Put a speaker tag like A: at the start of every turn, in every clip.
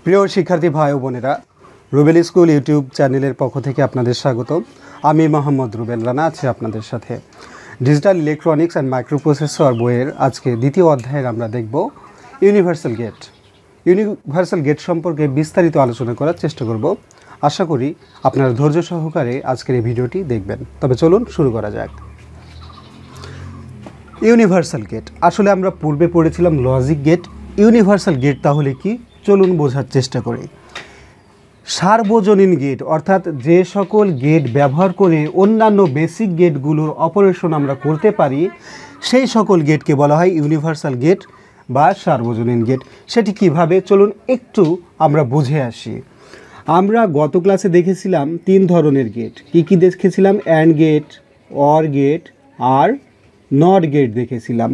A: প্রিয় শিক্ষার্থী ভাই ও বোনেরা, রুবেল স্কুল ইউটিউব চ্যানেলের পক্ষ থেকে আপনাদের স্বাগত। আমি মোহাম্মদ রুবেল রানা আছি আপনাদের সাথে। ডিজিটাল ইলেকট্রনিক্স অ্যান্ড মাইক্রোপ্রসেসর বইয়ের আজকে দ্বিতীয় অধ্যায়ের আমরা দেখব ইউনিভার্সাল গেট। ইউনিভার্সাল গেট সম্পর্কে বিস্তারিত আলোচনা করার চেষ্টা করব। আশা করি আপনারা ধৈর্য সহকারে আজকের এই ভিডিওটি দেখবেন। তবে চলুন শুরু করা যাক। ইউনিভার্সাল গেট, আসলে আমরা পূর্বে পড়েছিলাম লজিক গেট। ইউনিভার্সাল গেট তাহলে কি, চলুন বোঝার চেষ্টা করি। সার্বজনীন গেট অর্থাৎ যে সকল গেট ব্যবহার করে অন্যান্য বেসিক গেটগুলোর অপারেশন আমরা করতে পারি, সেই সকল গেটকে বলা হয় ইউনিভার্সাল গেট বা সার্বজনীন গেট। সেটি কিভাবে, চলুন একটু আমরা বুঝে আসি। আমরা গত ক্লাসে দেখেছিলাম তিন ধরনের গেট। কি দেখেছিলাম? অ্যান্ড গেট, অর গেট আর নট গেট দেখেছিলাম।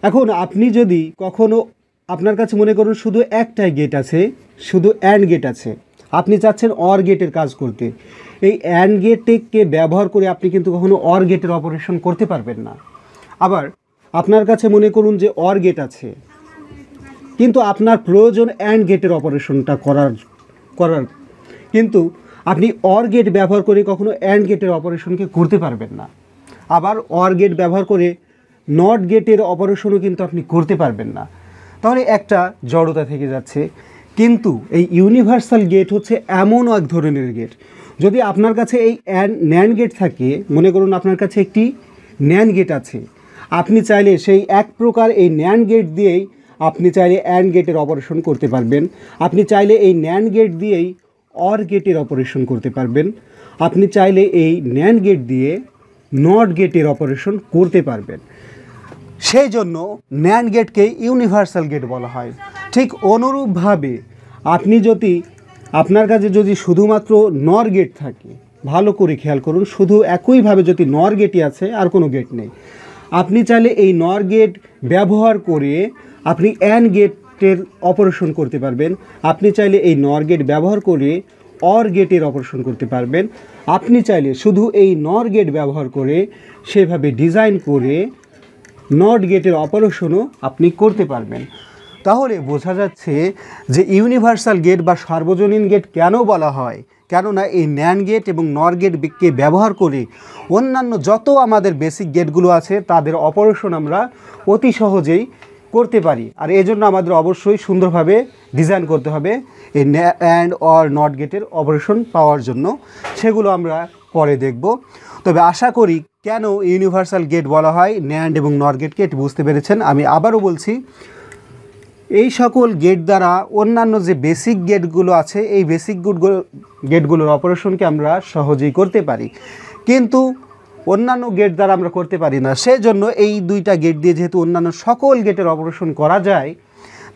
A: এখন আপনি যদি কখনো আপনার কাছে মনে করুন শুধু একটাই গেট আছে, শুধু অ্যান্ড গেট আছে, আপনি চাচ্ছেন অর গেটের কাজ করতে, এই অ্যান্ড গেটকে ব্যবহার করে আপনি কিন্তু কখনো অর গেটের অপারেশন করতে পারবেন না। আবার আপনার কাছে মনে করুন যে অর গেট আছে, কিন্তু আপনার প্রয়োজন অ্যান্ড গেটের অপারেশনটা করার কিন্তু আপনি অর গেট ব্যবহার করে কখনো অ্যান্ড গেটের অপারেশনকে করতে পারবেন না। আবার অর গেট ব্যবহার করে নট গেটের অপারেশনও কিন্তু আপনি করতে পারবেন না। তাহলে একটা জড়তা থেকে যাচ্ছে। কিন্তু এই ইউনিভার্সাল গেট হচ্ছে এমন এক ধরনের গেট, যদি আপনার কাছে এই ন্যান্ড গেট থাকে, মনে করুন আপনার কাছে একটি ন্যান্ড গেট আছে, আপনি চাইলে সেই এক প্রকার এই ন্যান্ড গেট দিয়েই আপনি চাইলে অ্যান্ড গেটের অপারেশন করতে পারবেন। আপনি চাইলে এই ন্যান্ড গেট দিয়েই অর গেটের অপারেশন করতে পারবেন। আপনি চাইলে এই ন্যান্ড গেট দিয়ে নট গেটের অপারেশন করতে পারবেন। সেই জন্য ন্যান্ড গেটকে ইউনিভার্সাল গেট বলা হয়। ঠিক অনুরূপভাবে আপনি যদি আপনার কাছে যদি শুধুমাত্র নর গেট থাকে, ভালো করে খেয়াল করুন, শুধু একইভাবে যদি নর গেটই আছে আর কোনো গেট নেই, আপনি চাইলে এই নর গেট ব্যবহার করে আপনি অ্যান্ড গেটের অপারেশন করতে পারবেন। আপনি চাইলে এই নর গেট ব্যবহার করে অর গেটের অপারেশন করতে পারবেন। আপনি চাইলে শুধু এই নর গেট ব্যবহার করে সেভাবে ডিজাইন করে নট গেটের অপারেশনও আপনি করতে পারবেন। তাহলে বোঝা যাচ্ছে যে ইউনিভার্সাল গেট বা সার্বজনীন গেট কেন বলা হয়, কেননা এই ন্যান্ড গেট এবং নর গেটকে ব্যবহার করে অন্যান্য যত আমাদের বেসিক গেটগুলো আছে তাদের অপারেশন আমরা অতি সহজেই করতে পারি। আর এই জন্য আমাদের অবশ্যই সুন্দরভাবে ডিজাইন করতে হবে এই অ্যান্ড অর নট গেটের অপারেশন পাওয়ার জন্য। সেগুলো আমরা পরে দেখব। তবে আশা করি কেন ইউনিভার্সাল গেট বলা হয় ন্যান্ড এবং নর গেটকে, এটি বুঝতে পেরেছেন। আমি আবারও বলছি, এই সকল গেট দ্বারা অন্যান্য যে বেসিক গেটগুলো আছে এই বেসিক গেটগুলোর অপারেশনকে আমরা সহজেই করতে পারি, কিন্তু অন্যান্য গেট দ্বারা আমরা করতে পারি না। সেই জন্য এই দুইটা গেট দিয়ে যেহেতু অন্যান্য সকল গেটের অপারেশন করা যায়,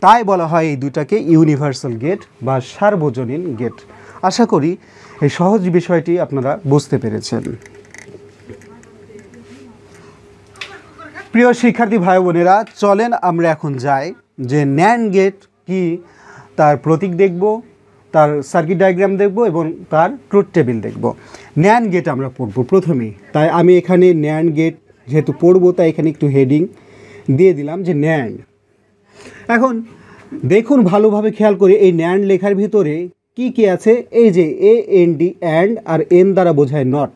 A: তাই বলা হয় এই দুইটাকে ইউনিভার্সাল গেট বা সার্বজনীন গেট। আশা করি এই সহজ বিষয়টি আপনারা বুঝতে পেরেছেন। প্রিয় শিক্ষার্থী ভাই বোনেরা, চলেন আমরা এখন যাই যে ন্যান্ড গেট কি, তার প্রতীক দেখব, তার সার্কিট ডায়াগ্রাম দেখব এবং তার ট্রুথ টেবিল দেখব। ন্যান্ড গেট আমরা পড়ব প্রথমেই, তাই আমি এখানে ন্যান্ড গেট যেহেতু পড়ব তাই এখানে একটু হেডিং দিয়ে দিলাম যে ন্যান্ড। এখন দেখুন ভালোভাবে খেয়াল করে এই ন্যান্ড লেখার ভিতরে কি আছে। এই যে AND অ্যান্ড আর এন দ্বারা বোঝায় নট,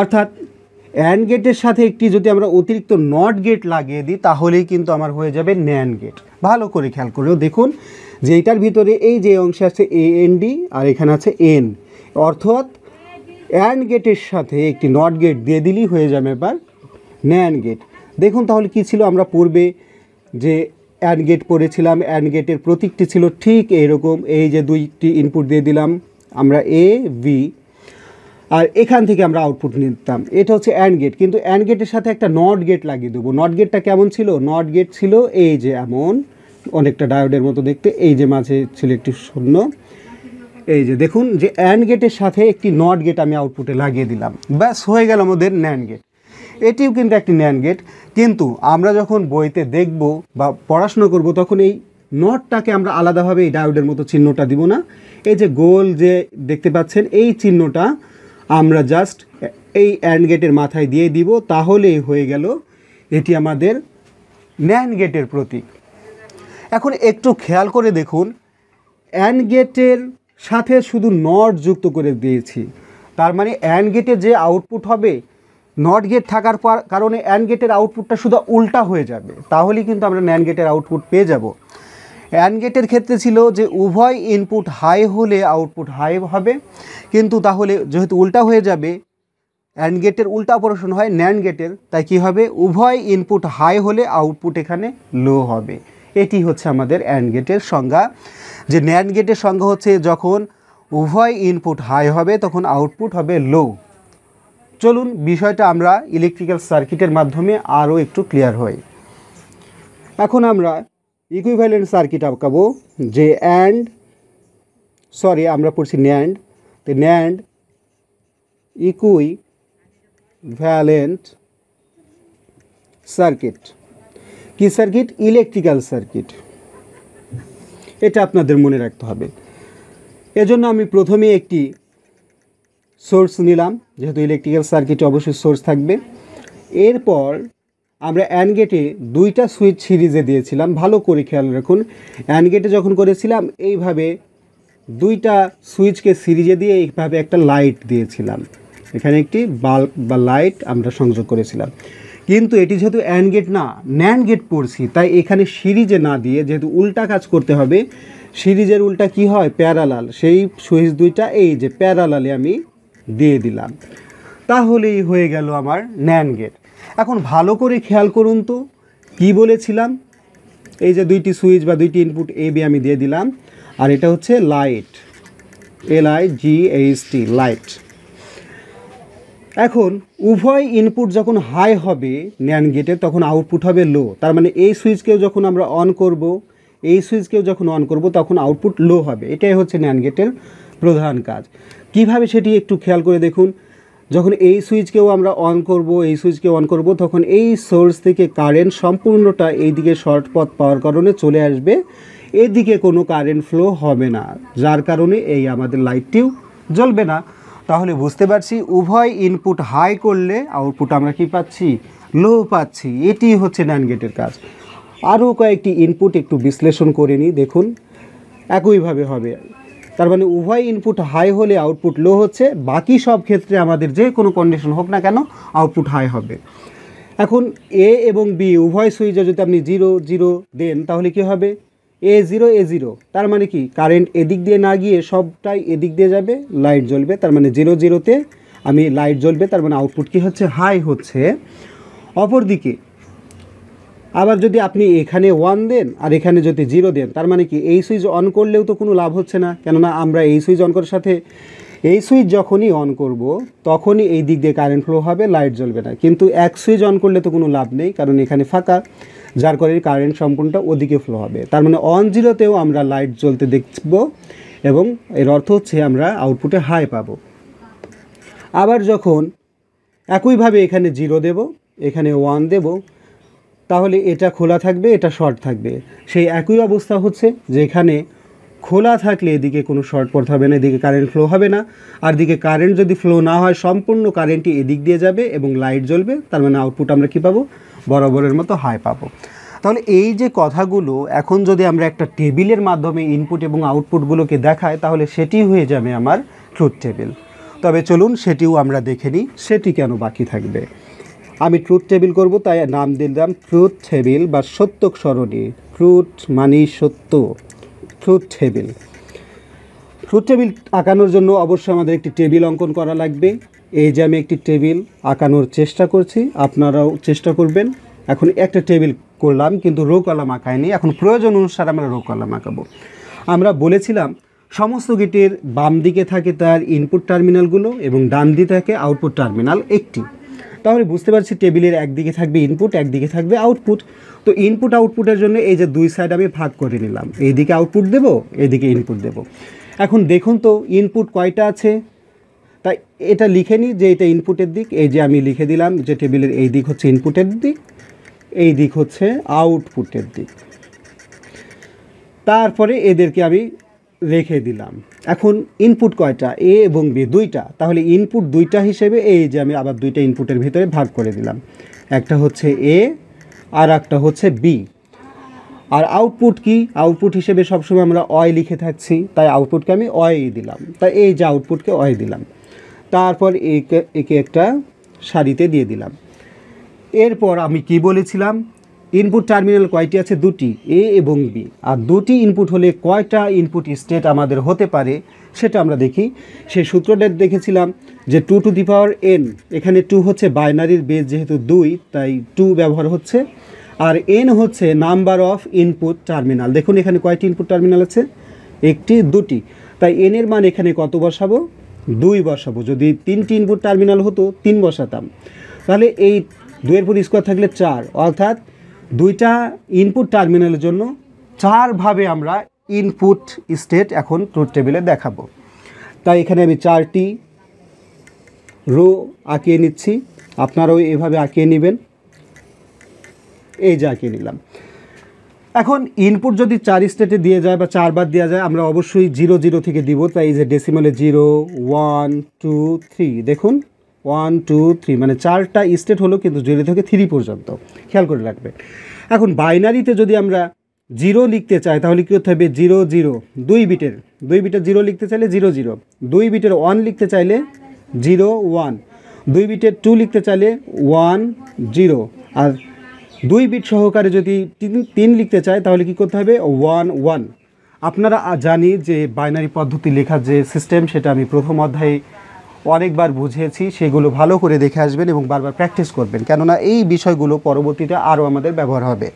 A: অর্থাৎ অ্যান্ড গেটের সাথে একটি যদি আমরা অতিরিক্ত নট গেট লাগিয়ে দিই তাহলেই কিন্তু আমার হয়ে যাবে ন্যান্ড গেট। ভালো করে খেয়াল করেও দেখুন যে এটার ভিতরে এই যে অংশে আছে AND আর এখানে আছে এন, অর্থাৎ অ্যান্ড গেটের সাথে একটি নট গেট দিয়ে দিলেই হয়ে যাবে এবার ন্যান্ড গেট। দেখুন তাহলে কি ছিল, আমরা পূর্বে যে অ্যান্ড গেট পড়েছিলাম, অ্যান্ড গেটের প্রতীকটি ছিল ঠিক এইরকম। এই যে দুইটি ইনপুট দিয়ে দিলাম আমরা AB, আর এখান থেকে আমরা আউটপুট নিতাম। এটা হচ্ছে অ্যান্ড গেট, কিন্তু অ্যান্ড গেটের সাথে একটা নট গেট লাগিয়ে দেবো। নট গেটটা কেমন ছিল? নট গেট ছিল এই যে এমন অনেকটা ডায়োডের মতো দেখতে, এই যে মাঝে ছিল একটি শূন্য। এই যে দেখুন যে অ্যান্ড গেটের সাথে একটি নট গেট আমি আউটপুটে লাগিয়ে দিলাম, ব্যাস হয়ে গেল আমাদের ন্যান্ড গেট। এটিও কিন্তু একটি ন্যান্ড গেট, কিন্তু আমরা যখন বইতে দেখব বা পড়াশোনা করব তখন এই নটটাকে আমরা আলাদাভাবে এই ডায়োডের মতো চিহ্নটা দিব না। এই যে গোল যে দেখতে পাচ্ছেন এই চিহ্নটা আমরা জাস্ট এই অ্যান্ড গেটের মাথায় দিয়ে দিব, তাহলেই হয়ে গেল এটি আমাদের ন্যান্ড গেটের প্রতীক। এখন একটু খেয়াল করে দেখুন অ্যান্ড গেটের সাথে শুধু নট যুক্ত করে দিয়েছি, তার মানে অ্যান্ড গেটে যে আউটপুট হবে নট গেট থাকার কারণে অ্যান্ড গেটের আউটপুটটা শুধু উল্টা হয়ে যাবে, তাহলেই কিন্তু আমরা ন্যান্ড গেটের আউটপুট পেয়ে যাব। অ্যান্ড গেটের ক্ষেত্রে ছিল যে উভয় ইনপুট হাই হলে আউটপুট হাই হবে, কিন্তু তাহলে যেহেতু উল্টা হয়ে যাবে, অ্যান্ড গেটের উল্টা অপারেশন হয় ন্যান্ড গেটের, তাই কী হবে, উভয় ইনপুট হাই হলে আউটপুট এখানে লো হবে। এটি হচ্ছে আমাদের অ্যান্ড গেটের সংজ্ঞা। যে ন্যান্ড গেটের সংজ্ঞা হচ্ছে যখন উভয় ইনপুট হাই হবে তখন আউটপুট হবে লো। চলুন বিষয়টা আমরা ইলেকট্রিক্যাল সার্কিটের মাধ্যমে আরও একটু ক্লিয়ার হই। এখন আমরা ইকুইভ্যালেন্ট সার্কিট আঁকাবো, যে আমরা পড়ছি ন্যান্ড, তো ন্যান্ড ইকুইভ্যালেন্ট সার্কিট। কি সার্কিট? Electrical circuit. এটা আপনাদের মনে রাখতে হবে। এজন্য আমি প্রথমে একটি সোর্স নিলাম, যেহেতু ইলেকট্রিক্যাল সার্কিটে অবশ্যই সোর্স থাকবে। এরপর আমরা অ্যান্ড গেটে দুইটা সুইচ সিরিজে দিয়েছিলাম, ভালো করে খেয়াল রাখুন। অ্যান্ড গেটে যখন করেছিলাম এইভাবে দুইটা সুইচকে সিরিজে দিয়ে এইভাবে একটা লাইট দিয়েছিলাম, এখানে একটি বাল্ব বা লাইট আমরা সংযোগ করেছিলাম। কিন্তু এটি যেহেতু অ্যান্ড গেট না, ন্যান্ড গেট পড়ছি, তাই এখানে সিরিজে না দিয়ে যেহেতু উল্টা কাজ করতে হবে, সিরিজের উল্টা কি হয়, প্যারালাল। সেই সুইচ দুইটা এই যে প্যারালালে আমি দিয়ে দিলাম, তাহলেই হয়ে গেল আমার ন্যান্ড গেট। এখন ভালো করে খেয়াল করুন তো কি বলেছিলাম। এই যে দুইটি সুইচ বা দুইটি ইনপুট এ বি আমি দিয়ে দিলাম, আর এটা হচ্ছে লাইট, LIGHT, লাইট। এখন উভয় ইনপুট যখন হাই হবে ন্যান্ড গেটে তখন আউটপুট হবে লো। তার মানে এই সুইচকেও যখন আমরা অন করব, এই সুইচকেও যখন অন করব তখন আউটপুট লো হবে। এটাই হচ্ছে ন্যান্ড গেটের প্রধান কাজ। কিভাবে সেটি একটু খেয়াল করে দেখুন। যখন এই সুইচকেও আমরা অন করব, এই সুইচকে অন করব, তখন এই সোর্স থেকে কারেন্ট সম্পূর্ণটা এই দিকে শর্ট পথ পাওয়ার কারণে চলে আসবে, এদিকে কোনো কারেন্ট ফ্লো হবে না, যার কারণে এই আমাদের লাইটটিও জ্বলবে না। তাহলে বুঝতে পারছি উভয় ইনপুট হাই করলে আউটপুট আমরা কি পাচ্ছি, লো পাচ্ছি। এটি হচ্ছে ন্যান্ড গেটের কাজ। আরও কয়েকটি ইনপুট একটু বিশ্লেষণ করে নিই, দেখুন একইভাবে হবে। তার মানে উভয় ইনপুট হাই হলে আউটপুট লো হচ্ছে, বাকি সব ক্ষেত্রে আমাদের যে কোনো কন্ডিশন হোক না কেন আউটপুট হাই হবে। এখন এ এবং বি উভয় সুইচে যদি আপনি 0 0 দেন তাহলে কি হবে, A0 A0, তার মানে কি কারেন্ট এদিক দিয়ে না গিয়ে সবটাই এদিক দিয়ে যাবে, লাইট জ্বলবে। তার মানে 0 0-তে আমি লাইট জ্বলবে, তার মানে আউটপুট কি হচ্ছে, হাই হচ্ছে। অপরদিকে আবার যদি আপনি এখানে 1 দেন আর এখানে যদি 0 দেন, তার মানে কি এই সুইচ অন করলেও তো কোনো লাভ হচ্ছে না, কেননা আমরা এই সুইচ অন করার সাথে এই সুইচ যখনই অন করব তখনই এই দিক দিয়ে কারেন্ট ফ্লো হবে, লাইট জ্বলবে না। কিন্তু এক সুইচ অন করলে তো কোনো লাভ নেই, কারণ এখানে ফাঁকা, যার কারণে কারেন্ট সম্পূর্ণটা ওদিকে ফ্লো হবে। তার মানে অন 0-তেও আমরা লাইট জ্বলতে দেখব, এবং এর অর্থ হচ্ছে আমরা আউটপুটে হাই পাবো। আবার যখন একইভাবে এখানে 0 দেব, এখানে 1 দেব, তাহলে এটা খোলা থাকবে, এটা শর্ট থাকবে। সেই একই অবস্থা হচ্ছে যেখানে খোলা থাকলে এদিকে কোনো শর্ট পথ হবে না, এদিকে কারেন্ট ফ্লো হবে না, আর দিকে কারেন্ট যদি ফ্লো না হয় সম্পূর্ণ কারেন্টটি এদিক দিয়ে যাবে এবং লাইট জ্বলবে। তার মানে আউটপুট আমরা কী পাবো, বরাবরের মতো হাই পাবো। তাহলে এই যে কথাগুলো এখন যদি আমরা একটা টেবিলের মাধ্যমে ইনপুট এবং আউটপুটগুলোকে দেখাই, তাহলে সেটি হয়ে যাবে আমার ট্রুথ টেবিল। তবে চলুন সেটিও আমরা দেখে নিই, সেটি কেন বাকি থাকবে। আমি ট্রুথ টেবিল করব, তাই নাম দিলাম ট্রুথ টেবিল বা সত্যক সরণি। ট্রুথ মানে সত্য, ট্রুথ টেবিল। ট্রুথ টেবিল আঁকানোর জন্য অবশ্যই আমাদের একটি টেবিল অঙ্কন করা লাগবে। এই যে আমি একটি টেবিল আঁকানোর চেষ্টা করছি, আপনারাও চেষ্টা করবেন। এখন একটা টেবিল করলাম কিন্তু রো কলাম আঁকায়নি, এখন প্রয়োজন অনুসারে আমরা রো কলাম আঁকাবো। আমরা বলেছিলাম সমস্ত গেটের বাম দিকে থাকে তার ইনপুট টার্মিনালগুলো এবং ডান দিকে থাকে আউটপুট টার্মিনাল একটি। তাহলে বুঝতে পারছি টেবিলের একদিকে থাকবে ইনপুট, একদিকে থাকবে আউটপুট। তো ইনপুট আউটপুটের জন্য এই যে দুই সাইড আমি ভাগ করে নিলাম, এইদিকে আউটপুট দেব, এইদিকে ইনপুট দেব। এখন দেখুন তো ইনপুট কয়টা আছে, তাই এটা লিখে নিই যে এটা ইনপুটের দিক। এই যে আমি লিখে দিলাম যে টেবিলের এই দিক হচ্ছে ইনপুটের দিক, এই দিক হচ্ছে আউটপুটের দিক। তারপরে এদেরকে আমি রেখে দিলাম। এখন ইনপুট কয়টা, এ এবং বি দুইটা, তাহলে ইনপুট দুইটা হিসেবে এই যে আমি আবার দুইটা ইনপুটের ভিতরে ভাগ করে দিলাম, একটা হচ্ছে এ আর একটা হচ্ছে বি। আর আউটপুট কি, আউটপুট হিসেবে সবসময় আমরা অয় লিখে থাকছি, তাই আউটপুটকে আমি অয় দিলাম। তাই এই যে আউটপুটকে অয় দিলাম, তারপর একে একটা সারিতে দিয়ে দিলাম। এরপর আমি কি বলেছিলাম, ইনপুট টার্মিনাল কয়টি আছে, দুটি, এ এবং বি। আর দুটি ইনপুট হলে কয়টা ইনপুট স্টেট আমাদের হতে পারে সেটা আমরা দেখি। সেই সূত্রটা দেখেছিলাম যে 2n, এখানে 2 হচ্ছে বাইনারির বেস, যেহেতু 2 তাই 2 ব্যবহার হচ্ছে। আর n হচ্ছে নাম্বার অফ ইনপুট টার্মিনাল। দেখুন এখানে কয়টি ইনপুট টার্মিনাল আছে, একটি, দুটি, তাই n এর মান এখানে কত বসাবো, 2 বসাবো। যদি 3টি ইনপুট টার্মিনাল হতো 3 বসাতাম, তাহলে এই 2 এর স্কোয়ার থাকলে 4, অর্থাৎ 2টা ইনপুট টার্মিনালের জন্য 4 ভাবে আমরা ইনপুট স্টেট এখন ট্রুথ টেবিলে দেখাবো। তাই এখানে আমি 4টি রো আঁকিয়ে নিচ্ছি, আপনারাও এভাবে আঁকিয়ে নেবেন। এই যে আঁকিয়ে নিলাম। এখন ইনপুট যদি 4 স্টেটে দিয়ে যায় বা 4 বার দেওয়া যায়, আমরা অবশ্যই 0 0 থেকে দিব। তাই এই যে ডেসিমালে 0 1 2 3, দেখুন 1 2 3, মানে 4টা স্টেট হলো, কিন্তু 0 থেকে 3 পর্যন্ত, খেয়াল করে রাখবেন। এখন বাইনারিতে যদি আমরা 0 লিখতে চাই তাহলে কী করতে হবে, 0 0, 2 বিটের 0 লিখতে চাইলে 0 0, 2 বিটের 1 লিখতে চাইলে 0 1, 2 বিটের 2 লিখতে চাইলে 1 0, আর 2 বিট সহকারে যদি 3 লিখতে চাই তাহলে কি করতে হবে, 1 1। আপনারা জানি যে বাইনারি পদ্ধতি লেখার যে সিস্টেম, সেটা আমি প্রথম অধ্যায়ে অনেকবার বুঝিয়েছি, সেগুলো ভালো করে দেখে আসবেন এবং বারবার প্র্যাকটিস করবেন, কেননা এই বিষয়গুলো পরবর্তীতে আরও আমাদের ব্যবহার হবে।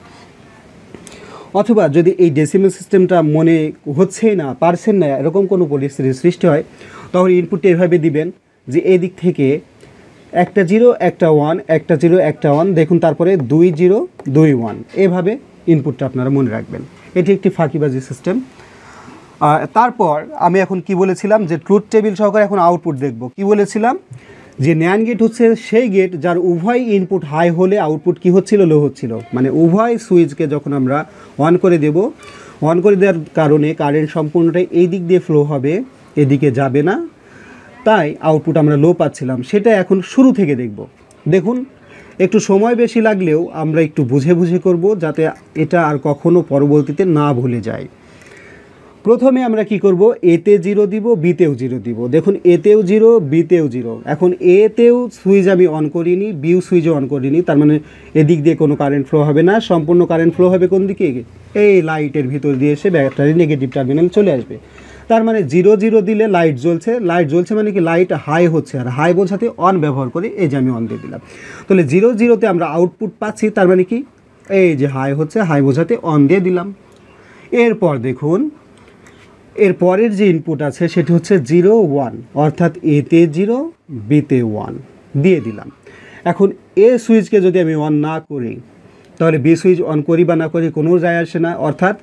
A: অথবা যদি এই ডেসিমাল সিস্টেমটা মনে হচ্ছেই না, পারছেন না, এরকম কোনো পরিস্থিতির সৃষ্টি হয়, তাহলে ইনপুটটা এভাবে দিবেন যে এদিক থেকে একটা 0 একটা 1, একটা 0 একটা 1, দেখুন তারপরে 2 0 2 1, এভাবে ইনপুটটা আপনারা মনে রাখবেন। এটি একটি ফাঁকিবাজি সিস্টেম। তারপর আমি এখন কি বলেছিলাম, যে ট্রুথ টেবিল সহকারে এখন আউটপুট দেখব। কি বলেছিলাম, যে ন্যান্ড গেট হচ্ছে সেই গেট যার উভয় ইনপুট হাই হলে আউটপুট কি হচ্ছিল, লো হচ্ছিল। মানে উভয় সুইচকে যখন আমরা অন করে দেব, অন করে দেওয়ার কারণে কারেন্ট সম্পূর্ণটাই এই দিক দিয়ে ফ্লো হবে, এদিকে যাবে না, তাই আউটপুট আমরা লো পাচ্ছিলাম। সেটা এখন শুরু থেকে দেখব। দেখুন একটু সময় বেশি লাগলেও আমরা একটু বুঝে বুঝে করব, যাতে এটা আর কখনো পরবর্তীতে না ভুলে যায়। প্রথমে আমরা কি করব, এতে 0 দিব, বিতেও 0 দিব। দেখুন এতেও 0 বিতেও 0। এখন এতেও সুইচ আমি অন করিনি, বিও সুইচও অন করিনি, তার মানে এদিক দিয়ে কোনো কারেন্ট ফ্লো হবে না। সম্পূর্ণ কারেন্ট ফ্লো হবে কোন দিকে, এই লাইটের ভিতর দিয়ে এসে ব্যাটারি নেগেটিভ টার্মিনাল চলে আসবে। তার মানে 0 0 দিলে লাইট জ্বলছে, লাইট জ্বলছে মানে কি, লাইট হাই হচ্ছে, আর হাই বোঝাতে অন ব্যবহার করি, এই যে আমি অন দিয়ে দিলাম। তাহলে 0 0-তে আমরা আউটপুট পাচ্ছি, তার মানে কি, এই যে হাই হচ্ছে, হাই বোঝাতে অন দিয়ে দিলাম। এরপর দেখুন এর পরের যে ইনপুট আছে সেটি হচ্ছে 0 1, অর্থাৎ এতে 0 বিতে 1 দিয়ে দিলাম। এখন এ সুইচকে যদি আমি অন না করি, তাহলে বি সুইচ অন করি বা না করি কোনো যায় আসে না। অর্থাৎ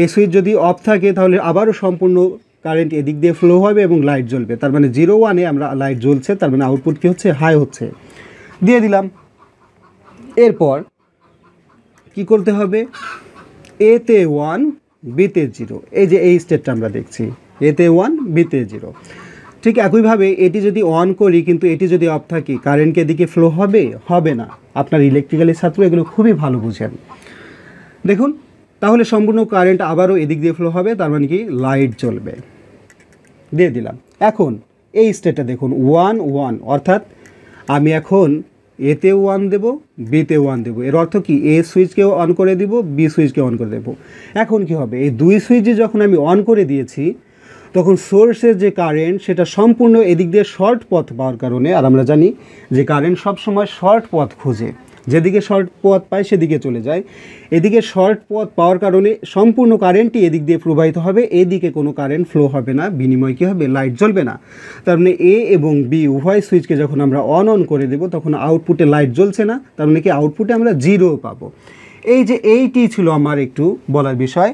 A: এ সুইচ যদি অফ থাকে তাহলে আবারও সম্পূর্ণ কারেন্ট এদিক দিয়ে ফ্লো হবে এবং লাইট জ্বলবে। তার মানে 0 1-এ আমরা লাইট জ্বলছে, তার মানে আউটপুট কী হচ্ছে, হাই হচ্ছে, দিয়ে দিলাম। এরপর কি করতে হবে, এতে 1 বিতে 0, এই যে এই স্টেটটা আমরা দেখছি, এতে 1 বিতে 0। ঠিক একইভাবে এটি যদি অন করি কিন্তু এটি যদি অফ থাকে, কারেন্ট কি এদিকে ফ্লো হবে, হবে না। আপনার ইলেকট্রিক্যালের ছাত্র এগুলো খুবই ভালো বুঝেন। দেখুন তাহলে সম্পূর্ণ কারেন্ট আবারও এদিক দিয়ে ফ্লো হবে, তার মানে কি লাইট জ্বলবে, দিয়ে দিলাম। এখন এই স্টেটটা দেখুন 1 1, অর্থাৎ আমি এখন এতেও 1 দেব, বিতেও 1 দেব। এর অর্থ কি, এ সুইচকেও অন করে দিব, বি সুইচকে অন করে দেব। এখন কি হবে, এই দুই সুইচে যখন আমি অন করে দিয়েছি, তখন সোর্সের যে কারেন্ট সেটা সম্পূর্ণ এদিক দিয়ে শর্ট পথ পাওয়ার কারণে, আর আমরা জানি যে কারেন্ট সবসময় শর্ট পথ খোঁজে, যেদিকে শর্ট পথ পায় সেদিকে চলে যায়। এদিকে শর্ট পথ পাওয়ার কারণে সম্পূর্ণ কারেন্টই এদিক দিয়ে প্রবাহিত হবে, এদিকে কোনো কারেন্ট ফ্লো হবে না, বিনিময় কী হবে, লাইট জ্বলবে না। তার মানে এ এবং বি উভয় সুইচকে যখন আমরা অন করে দেব তখন আউটপুটে লাইট জ্বলছে না, তার মানে কি আউটপুটে আমরা 0 পাবো। এই যে এইটি ছিল আমার একটু বলার বিষয়,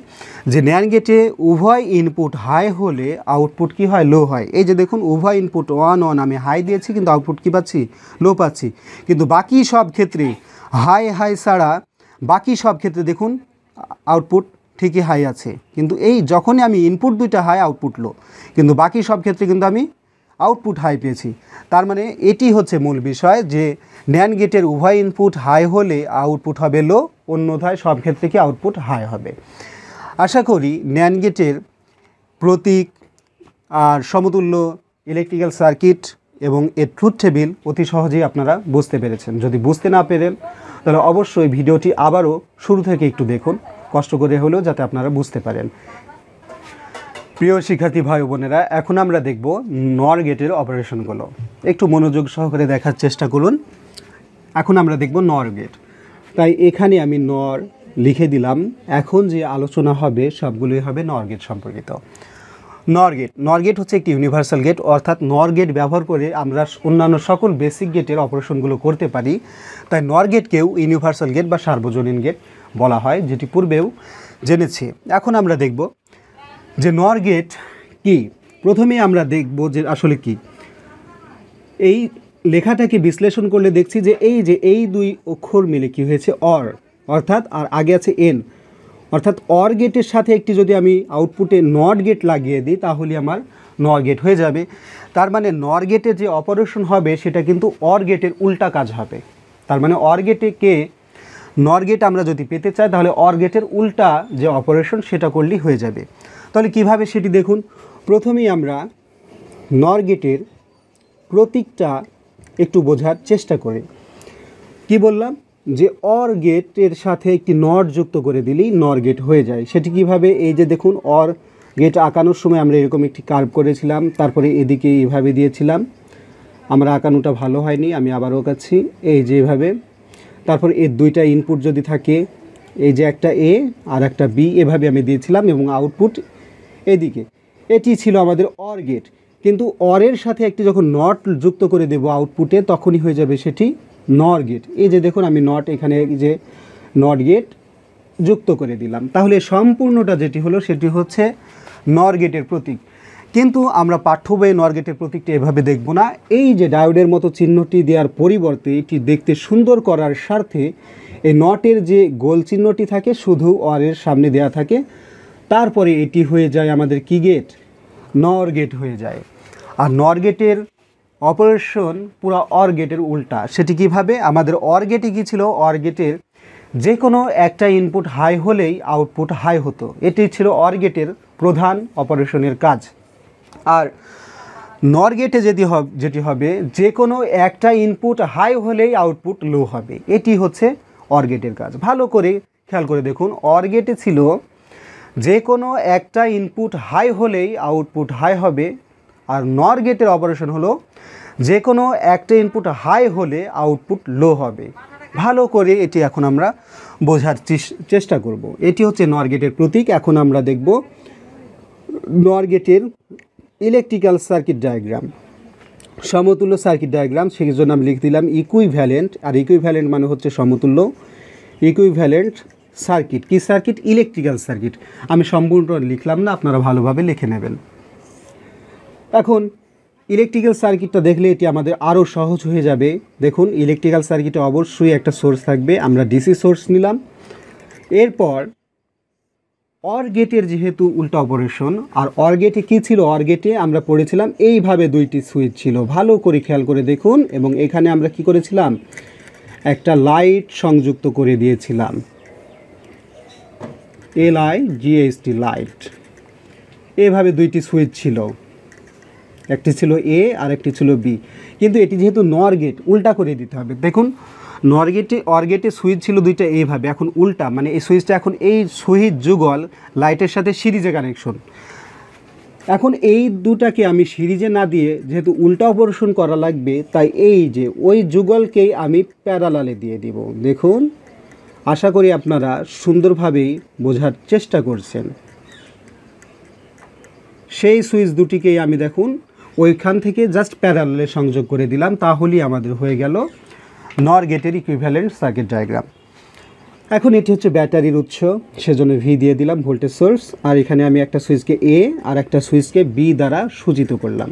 A: যে ন্যান্ড গেটে উভয় ইনপুট হাই হলে আউটপুট কি হয়, লো হয়। এই যে দেখুন উভয় ইনপুট 1 1, আমি হাই দিয়েছি কিন্তু আউটপুট কী পাচ্ছি, লো পাচ্ছি। কিন্তু বাকি সব ক্ষেত্রে হাই হাই ছাড়া বাকি সব ক্ষেত্রে দেখুন আউটপুট ঠিকই হাই আছে। কিন্তু এই যখনই আমি ইনপুট দুইটা হাই, আউটপুট লো, কিন্তু বাকি সব ক্ষেত্রে কিন্তু আমি আউটপুট হাই পেয়েছি। তার মানে এটি হচ্ছে মূল বিষয় যে ন্যান্ড গেটের উভয় ইনপুট হাই হলে আউটপুট হবে লো, অন্যথায় সব ক্ষেত্রে কি আউটপুট হাই হবে। আশা করি ন্যান্ড গেটের প্রতীক আর সমতুল্য ইলেকট্রিক্যাল সার্কিট এবং এর ট্রুথ টেবিল অতি সহজেই আপনারা বুঝতে পেরেছেন। যদি বুঝতে না পেরেন তাহলে অবশ্যই ভিডিওটি আবারও শুরু থেকে একটু দেখুন, কষ্ট করে হলেও, যাতে আপনারা বুঝতে পারেন। প্রিয় শিক্ষার্থী ভাই বোনেরা, এখন আমরা দেখব নর গেটের অপারেশনগুলো। একটু মনোযোগ সহকারে দেখার চেষ্টা করুন। এখন আমরা দেখব নর গেট। তাই এখানে আমি নর লিখে দিলাম। এখন যে আলোচনা হবে সবগুলোই হবে নর গেট সম্পর্কিত। নর গেট হচ্ছে একটি ইউনিভার্সাল গেট, অর্থাৎ নর গেট ব্যবহার করে আমরা অন্যান্য সকল বেসিক গেটের অপারেশনগুলো করতে পারি। তাই নর গেটকেও ইউনিভার্সাল গেট বা সার্বজনীন গেট বলা হয়, যেটি পূর্বেও জেনেছি। এখন আমরা দেখব যে নর গেট কি। প্রথমেই আমরা দেখব যে আসলে কি। এই লেখাটাকে বিশ্লেষণ করলে দেখছি যে এই দুই অক্ষর মিলে কি হয়েছে অর্থাৎ আর আগে আছে এন, অর্থাৎ অর গেটের সাথে একটি যদি আমি আউটপুটে নট গেট লাগিয়ে দিই তাহলে আমার নর গেট হয়ে যাবে। তার মানে নর গেটে যে অপারেশন হবে সেটা কিন্তু অর গেটের উল্টা কাজ হবে। তার মানে অর গেটে নর গেট আমরা যদি পেতে চাই তাহলে অর গেটের উল্টা যে অপারেশন সেটা করলেই হয়ে যাবে। তাহলে কিভাবে সেটি দেখুন। প্রথমেই আমরা নর গেটের প্রতীকটা একটু বোঝার চেষ্টা করি। কি বললাম যে অর গেটের সাথে একটি নট যুক্ত করে দিলেই নর গেট হয়ে যায়। সেটি কিভাবে, এই যে দেখুন অর গেট আঁকানোর সময় আমরা এরকম একটি কার্ভ করেছিলাম, তারপরে এদিকে এইভাবে দিয়েছিলাম। আমরা আঁকানোটা ভালো হয়নি, আমি আবারও আঁকাচ্ছি এই যে এভাবে। তারপর এর দুইটা ইনপুট যদি থাকে, এই যে একটা এ আর একটা বি, এভাবে আমি দিয়েছিলাম এবং আউটপুট এদিকে। এটি ছিল আমাদের অর গেট। কিন্তু অরের সাথে একটি যখন নট যুক্ত করে দেব আউটপুটে তখনই হয়ে যাবে সেটি নর গেট। এই যে দেখুন আমি নট এখানে যে নট গেট যুক্ত করে দিলাম, তাহলে সম্পূর্ণটা যেটি হলো সেটি হচ্ছে নর গেটের প্রতীক। কিন্তু আমরা পাঠ্য বইয়ে নর গেটের প্রতীকটা এভাবে দেখব না। এই যে ডায়োডের মতো চিহ্নটি দেওয়ার পরিবর্তে এটি দেখতে সুন্দর করার স্বার্থে এই নটের যে গোল চিহ্নটি থাকে শুধু অরের সামনে দেওয়া থাকে, তারপরে এটি হয়ে যায় আমাদের কি গেট, নর গেট হয়ে যায়। আর নর গেটের অপারেশন পুরো অর গেটের উল্টা। সেটি কিভাবে, আমাদের অর গেটে কী ছিল, অর গেটের যে কোনো একটা ইনপুট হাই হলেই আউটপুট হাই হতো। এটি ছিল অর গেটের প্রধান অপারেশনের কাজ। আর নর গেটে যেটি হবে যে কোনো একটা ইনপুট হাই হলেই আউটপুট লো হবে। এটি হচ্ছে অর গেটের কাজ। ভালো করে খেয়াল করে দেখুন, অর গেটে ছিল যে কোনো একটা ইনপুট হাই হলেই আউটপুট হাই হবে, আর নর গেটের অপারেশন হলো যে কোনো একটা ইনপুট হাই হলে আউটপুট লো হবে। ভালো করে এটি এখন আমরা বোঝার চেষ্টা করব। এটি হচ্ছে নর গেটের প্রতীক। এখন আমরা দেখব নর গেটের ইলেকট্রিক্যাল সার্কিট ডায়াগ্রাম, সমতুল্য সার্কিট ডায়াগ্রাম। সেই জন্য আমি লিখে দিলাম ইকুইভ্যালেন্ট। আর ইকুইভ্যালেন্ট মানে হচ্ছে সমতুল্য। ইকুইভ্যালেন্ট সার্কিট কি সার্কিট, ইলেকট্রিক্যাল সার্কিট। আমি সম্পূর্ণ লিখলাম না, আপনারা ভালোভাবে লিখে নেবেন। এখন ইলেকট্রিক্যাল সার্কিটটা দেখলে এটি আমাদের আরও সহজ হয়ে যাবে। দেখুন ইলেকট্রিক্যাল সার্কিটে অবশ্যই একটা সোর্স থাকবে, আমরা ডিসি সোর্স নিলাম। এরপর অর গেটের যেহেতু উল্টা অপারেশন, আর অর গেটে কী ছিল, অর গেটে আমরা পড়েছিলাম এইভাবে দুইটি সুইচ ছিল। ভালো করে খেয়াল করে দেখুন। এবং এখানে আমরা কি করেছিলাম, একটা লাইট সংযুক্ত করে দিয়েছিলাম, LIGHT লাইট। এভাবে দুইটি সুইচ ছিল, একটি ছিল এ আর একটি ছিল বি। কিন্তু এটি যেহেতু নর গেট, উল্টা করে দিতে হবে। দেখুন নর গেটে অর গেটে সুইচ ছিল দুইটা এইভাবে, এখন উল্টা, মানে এই সুইচটা এখন এই সুইচ যুগল লাইটের সাথে সিরিজে কানেকশন। এখন এই দুটাকে আমি সিরিজে না দিয়ে যেহেতু উল্টা অপারেশন করা লাগবে, তাই এই যে ওই যুগলকেই আমি প্যারালালে দিয়ে দিব। দেখুন আশা করি আপনারা সুন্দরভাবেই বোঝার চেষ্টা করছেন। সেই সুইচ দুটিকেই আমি দেখুন ওইখান থেকে জাস্ট প্যারালালে সংযোগ করে দিলাম, তাহলেই আমাদের হয়ে গেল নর গেটের ইকুইভ্যালেন্ট সার্কিট ডায়াগ্রাম। এখন এটি হচ্ছে ব্যাটারির উৎস, সেজন্য ভি দিয়ে দিলাম ভোল্টেজ সোর্স। আর এখানে আমি একটা সুইচকে এ আর একটা সুইচকে বি দ্বারা সূচিত করলাম।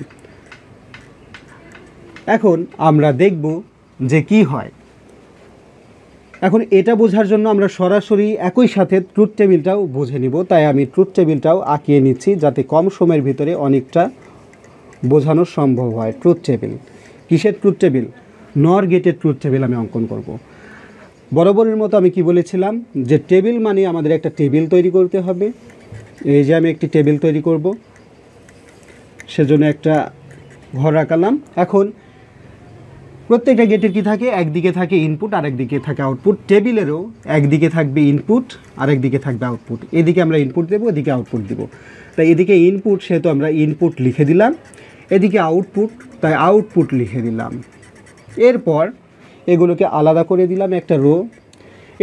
A: এখন আমরা দেখব যে কি হয়। এখন এটা বোঝার জন্য আমরা সরাসরি একই সাথে ট্রুথ টেবিলটাও বুঝে নিব। তাই আমি ট্রুথ টেবিলটাও আঁকিয়ে নিচ্ছি যাতে কম সময়ের ভিতরে অনেকটা বোঝানো সম্ভব হয়। ট্রুথ টেবিল, কিসের ট্রুথ টেবিল? নর গেটের ট্রুথ টেবিল আমি অঙ্কন করব। বরাবরের মতো আমি কি বলেছিলাম যে টেবিল মানে আমাদের একটা টেবিল তৈরি করতে হবে। এই যে আমি একটি টেবিল তৈরি করব, সেজন্য একটা ঘর আঁকালাম। এখন প্রত্যেকটা গেটের কি থাকে, একদিকে থাকে ইনপুট আর একদিকে থাকে আউটপুট। টেবিলেরও একদিকে থাকবে ইনপুট আর একদিকে থাকবে আউটপুট। এদিকে আমরা ইনপুট দেবো, এদিকে আউটপুট দেব। তাই এদিকে ইনপুট, সেহেতু আমরা ইনপুট লিখে দিলাম। এদিকে আউটপুট, তাই আউটপুট লিখে দিলাম। এরপর এগুলোকে আলাদা করে দিলাম একটা রো।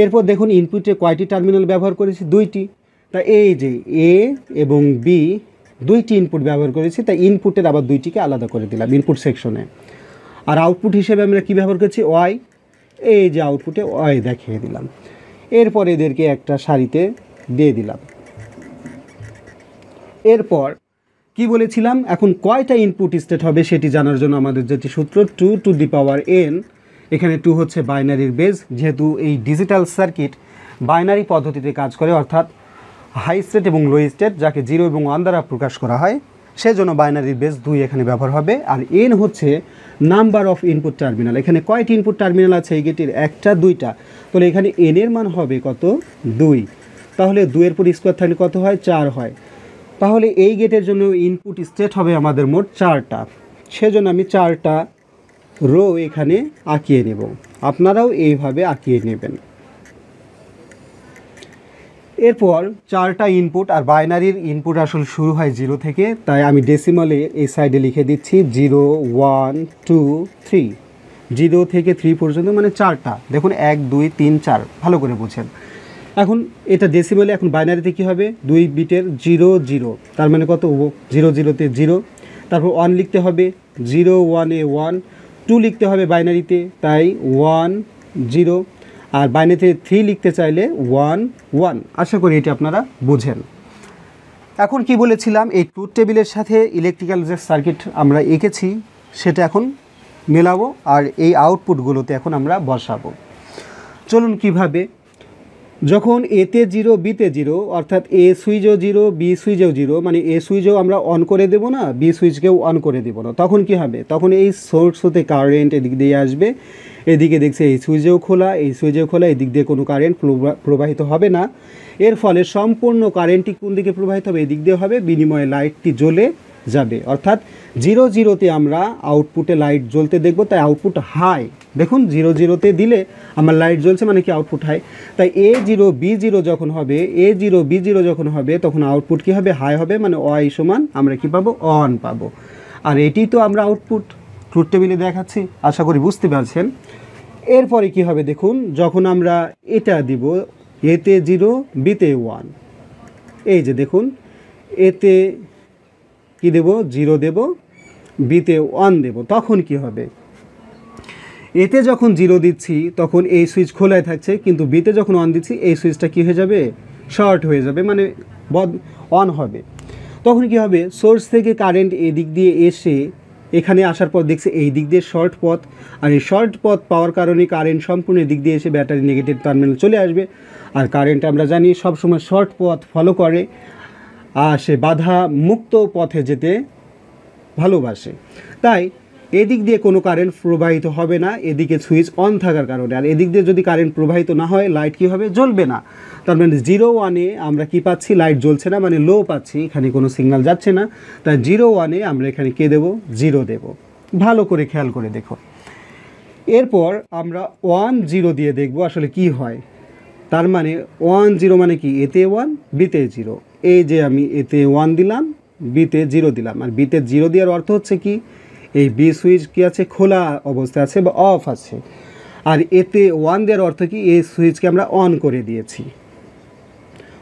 A: এরপর দেখুন ইনপুটে কয়টি টার্মিনাল ব্যবহার করেছি? 2টি। তাই এই যে এ এবং বি 2টি ইনপুট ব্যবহার করেছি, তাই ইনপুটের আবার 2টিকে আলাদা করে দিলাম ইনপুট সেকশনে। আর আউটপুট হিসেবে আমরা কী ব্যবহার করছি? ওয়াই। এই যে আউটপুটে ওয়াই দেখিয়ে দিলাম। এরপর এদেরকে একটা সারিতে দিয়ে দিলাম। এরপর কি বলেছিলাম, এখন কয়টা ইনপুট স্টেট হবে সেটি জানার জন্য আমাদের যেটি সূত্র 2 টু দি পাওয়ার n, এখানে 2 হচ্ছে বাইনারির বেজ। যেহেতু এই ডিজিটাল সার্কিট বাইনারি পদ্ধতিতে কাজ করে, অর্থাৎ হাই স্টেট এবং লো স্টেট, যাকে 0 এবং 1 দ্বারা প্রকাশ করা হয়, সেজন্য বাইনারির বেজ 2 এখানে ব্যবহার হবে। আর n হচ্ছে নাম্বার অফ ইনপুট টার্মিনাল। এখানে কয়টি ইনপুট টার্মিনাল আছে এই গেটের? 1টা 2টা। তাহলে এখানে n এর মান হবে কত? 2। তাহলে 2 এর পর স্কোয়ার থাকলে কত হয়? 4 হয়। তাহলে এই গেটের জন্য ইনপুট স্টেট হবে আমাদের মোট 4টা। সেজন্য আমি 4টা রো এখানে আঁকিয়ে নেব। আপনারাও এইভাবে আঁকিয়ে নেবেন। এরপর 4টা ইনপুট, আর বাইনারির ইনপুট আসলে শুরু হয় 0 থেকে, তাই আমি ডেসিমালে এই সাইডে লিখে দিচ্ছি 0 1 2 3। 0 থেকে 3 পর্যন্ত মানে 4টা। দেখুন 1 2 3 4, ভালো করে বুঝেন। এখন এটা ডেসিমালে, এখন বাইনারিতে কী হবে? 2 বিটের 0 0, তার মানে কত? 0 0তে 0। তারপর 1 লিখতে হবে, 0 1 এ 1। 2 লিখতে হবে বাইনারিতে, তাই 1 0। আর বাইনারিতে 3 লিখতে চাইলে 1 1। আশা করি এটি আপনারা বুঝেন। এখন কি বলেছিলাম, এই ট্রুথ টেবিলের সাথে ইলেকট্রিক্যাল যে সার্কিট আমরা এঁকেছি সেটা এখন মেলাবো, আর এই আউটপুটগুলোতে এখন আমরা বসাবো। চলুন কিভাবে। যখন এতে 0 বিতে 0, অর্থাৎ এ সুইচও 0 বি সুইচেও 0, মানে এ সুইচও আমরা অন করে দেবো না, বি সুইচকেও অন করে দেবো না, তখন কি হবে? তখন এই সোর্স হতে কারেন্ট এদিক দিয়ে আসবে। এদিকে দেখছে এই সুইচেও খোলা, এই সুইচেও খোলা, এদিক দিয়ে কোনো কারেন্ট প্রবাহিত হবে না। এর ফলে সম্পূর্ণ কারেন্টটি কোন দিকে প্রবাহিত হবে? এদিক দিয়ে হবে। বিনিময়ে লাইটটি জ্বলে যাবে, অর্থাৎ 0 0তে আমরা আউটপুটে লাইট জ্বলতে দেখব, তাই আউটপুট হাই। দেখুন 0 0তে দিলে আমার লাইট জ্বলছে, মানে কি আউটপুট হাই। তাই A0 B0 যখন হবে, A0 B0 যখন হবে, তখন আউটপুট কী হবে? হাই হবে, মানে ওয়াই সমান আমরা কী পাবো? অন পাবো। আর এটি তো আমরা আউটপুট ট্রুথ টেবিলে দেখাচ্ছি, আশা করি বুঝতে পারছেন। এরপরে কি হবে দেখুন, যখন আমরা এটা দিব, এতে 0 বিতে 1, এই যে দেখুন এতে কি দেব? 0 দেব, বিতে 1 দেব, তখন কি হবে? এতে যখন 0 দিচ্ছি তখন এই সুইচ খোলায় থাকছে, কিন্তু বিতে যখন 1 দিচ্ছি এই সুইচটা কী হয়ে যাবে? শর্ট হয়ে যাবে, মানে অন হবে। তখন কি হবে? সোর্স থেকে কারেন্ট এদিক দিয়ে এসে এখানে আসার পর দেখছে এই দিক দিয়ে শর্ট পথ, আর এই শর্ট পথ পাওয়ার কারণে কারেন্ট সম্পূর্ণ এদিক দিয়ে এসে ব্যাটারি নেগেটিভ টার্মিনাল চলে আসবে। আর কারেন্ট আমরা জানি সবসময় শর্ট পথ ফলো করে, আর সে বাধা মুক্ত পথে যেতে ভালোবাসে। তাই এদিক দিয়ে কোনো কারেন্ট প্রবাহিত হবে না, এদিকে সুইচ অন থাকার কারণে। আর এদিক দিয়ে যদি কারেন্ট প্রবাহিত না হয়, লাইট কী হবে? জ্বলবে না। তার মানে 0 1-এ আমরা কি পাচ্ছি? লাইট জ্বলছে না, মানে লো পাচ্ছি, এখানে কোনো সিগন্যাল যাচ্ছে না। তাই 0 1-এ আমরা এখানে কে দেবো? 0 দেব। ভালো করে খেয়াল করে দেখো। এরপর আমরা 1 0 দিয়ে দেখব আসলে কি হয়। তার মানে 1 0 মানে কি? এতে 1 বিতে 0। এই যে আমি এতে 1 দিলাম, বিতে 0 দিলাম। আর বিতে 0 দেওয়ার অর্থ হচ্ছে কি? এই বি সুইচ কি আছে? খোলা অবস্থায় আছে বা অফ আছে। আর এতে 1 দেওয়ার অর্থ কি? এই সুইচকে আমরা অন করে দিয়েছি।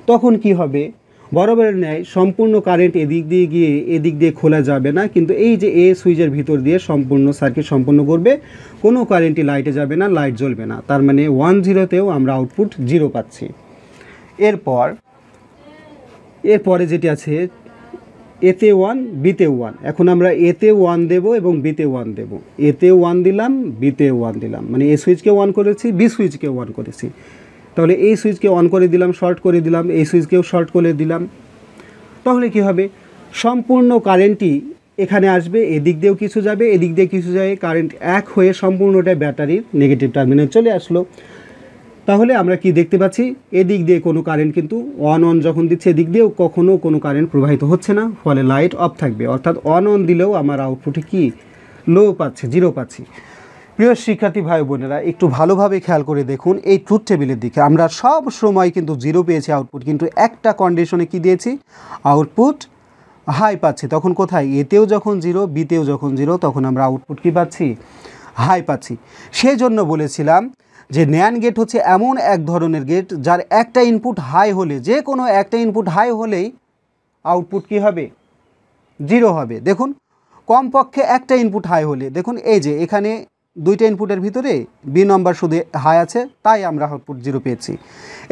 A: তখন কি হবে? বরাবরের ন্যায় সম্পূর্ণ কারেন্ট এদিক দিয়ে গিয়ে এদিক দিয়ে খোলা যাবে না, কিন্তু এই যে এ সুইচের ভিতর দিয়ে সম্পূর্ণ সার্কিট সম্পন্ন করবে, কোনো কারেন্টই লাইটে যাবে না, লাইট জ্বলবে না। তার মানে 1 0-তেও আমরা আউটপুট 0 পাচ্ছি। এরপরে যেটি আছে এতে 1 বিতে 1, এখন আমরা এতে 1 দেব এবং বিতে 1 দেব। এতে 1 দিলাম, বিতে 1 দিলাম, মানে এ সুইচকে অন করেছি, বি সুইচকে অন করেছি। তাহলে এই সুইচকে অন করে দিলাম, শর্ট করে দিলাম, এই সুইচকেও শর্ট করে দিলাম। তাহলে কি হবে? সম্পূর্ণ কারেন্টই এখানে আসবে, এদিক দিয়েও কিছু যাবে, এদিক দিয়ে কিছু যাবে, কারেন্ট এক হয়ে সম্পূর্ণটাই ব্যাটারির নেগেটিভ টার্মিনাল চলে আসলো। তাহলে আমরা কি দেখতে পাচ্ছি, এদিক দিয়ে কোনো কারেন্ট কিন্তু অন যখন দিচ্ছে এদিক দিয়েও কখনও কোনো কারেন্ট প্রবাহিত হচ্ছে না, ফলে লাইট অফ থাকবে। অর্থাৎ অন দিলেও আমার আউটপুটে কি লো পাচ্ছে, জিরো পাচ্ছি। প্রিয় শিক্ষার্থী ভাই বোনেরা, একটু ভালোভাবে খেয়াল করে দেখুন এই ট্রুথ টেবিলের দিকে। আমরা সব সময় কিন্তু জিরো পেয়েছি আউটপুট, কিন্তু একটা কন্ডিশনে কি দিয়েছি, আউটপুট হাই পাচ্ছি। তখন কোথায়, এতেও যখন জিরো, বিতেও যখন জিরো, তখন আমরা আউটপুট কি পাচ্ছি, হাই পাচ্ছি। সেই জন্য বলেছিলাম যে ন্যান্ড গেট হচ্ছে এমন এক ধরনের গেট যার একটা ইনপুট হাই হলে, যে কোনো একটা ইনপুট হাই হলেই আউটপুট কি হবে, জিরো হবে। দেখুন কমপক্ষে একটা ইনপুট হাই হলে, দেখুন এই যে এখানে দুইটা ইনপুটের ভিতরে বি নম্বর শুধু হাই আছে, তাই আমরা আউটপুট জিরো পেয়েছি।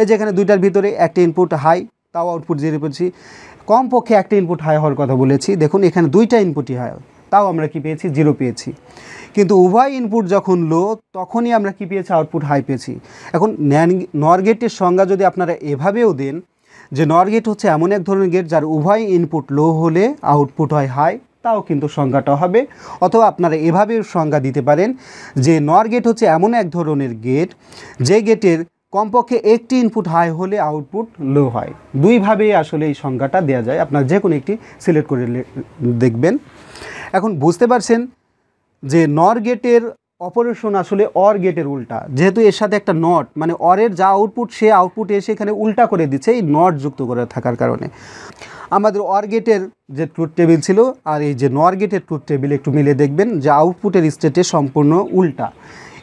A: এই যে এখানে দুইটার ভিতরে একটা ইনপুট হাই, তাও আউটপুট জিরো পেয়েছি। কমপক্ষে একটা ইনপুট হাই হওয়ার কথা বলেছি, দেখুন এখানে দুইটা ইনপুটই হাই, তাও আমরা কি পেয়েছি, জিরো পেয়েছি। কিন্তু উভয় ইনপুট যখন লো, তখনই আমরা কি পেয়েছি, আউটপুট হাই পেয়েছি। এখন নর গেটের সংজ্ঞা যদি আপনারা এভাবেও দেন যে নর গেট হচ্ছে এমন এক ধরনের গেট যার উভয় ইনপুট লো হলে আউটপুট হয় হাই, তাও কিন্তু সংজ্ঞাটা হবে। অথবা আপনারা এভাবেও সংজ্ঞা দিতে পারেন যে নর গেট হচ্ছে এমন এক ধরনের গেট যে গেটের কমপক্ষে একটি ইনপুট হাই হলে আউটপুট লো হয়। দুইভাবেই আসলে এই সংজ্ঞাটা দেওয়া যায়, আপনার যে কোনো একটি সিলেক্ট করে দেখবেন। এখন বুঝতে পারছেন যে নর গেটের অপারেশন আসলে অর গেটের উল্টা, যেহেতু এর সাথে একটা নট, মানে অরের যা আউটপুট সে আউটপুট এসে এখানে উল্টা করে দিচ্ছে এই নট যুক্ত করে থাকার কারণে। আমাদের অর গেটের যে ট্রুথ টেবিল ছিল আর এই যে নর গেটের ট্রুথ টেবিল একটু মিলে দেখবেন যে আউটপুটের স্টেটে সম্পূর্ণ উল্টা।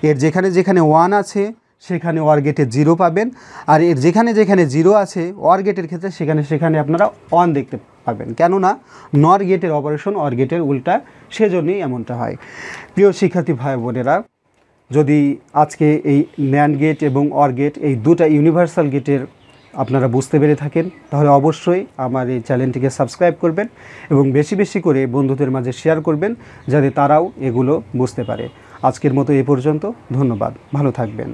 A: এর যেখানে যেখানে 1 আছে সেখানে অর গেটে 0 পাবেন, আর এর যেখানে যেখানে 0 আছে অর গেটের ক্ষেত্রে সেখানে সেখানে আপনারা 1 দেখতে পাবেন। কেননা নর গেটের অপারেশন অর গেটের উল্টা, সেজন্যই এমনটা হয়। প্রিয় শিক্ষার্থী ভাই বোনেরা, যদি আজকে এই ন্যান্ড গেট এবং অর গেট এই দুটা ইউনিভার্সাল গেটের আপনারা বুঝতে পেরে থাকেন, তাহলে অবশ্যই আমার এই চ্যানেলটিকে সাবস্ক্রাইব করবেন এবং বেশি বেশি করে বন্ধুদের মাঝে শেয়ার করবেন, যাতে তারাও এগুলো বুঝতে পারে। আজকের মতো এ পর্যন্ত, ধন্যবাদ, ভালো থাকবেন।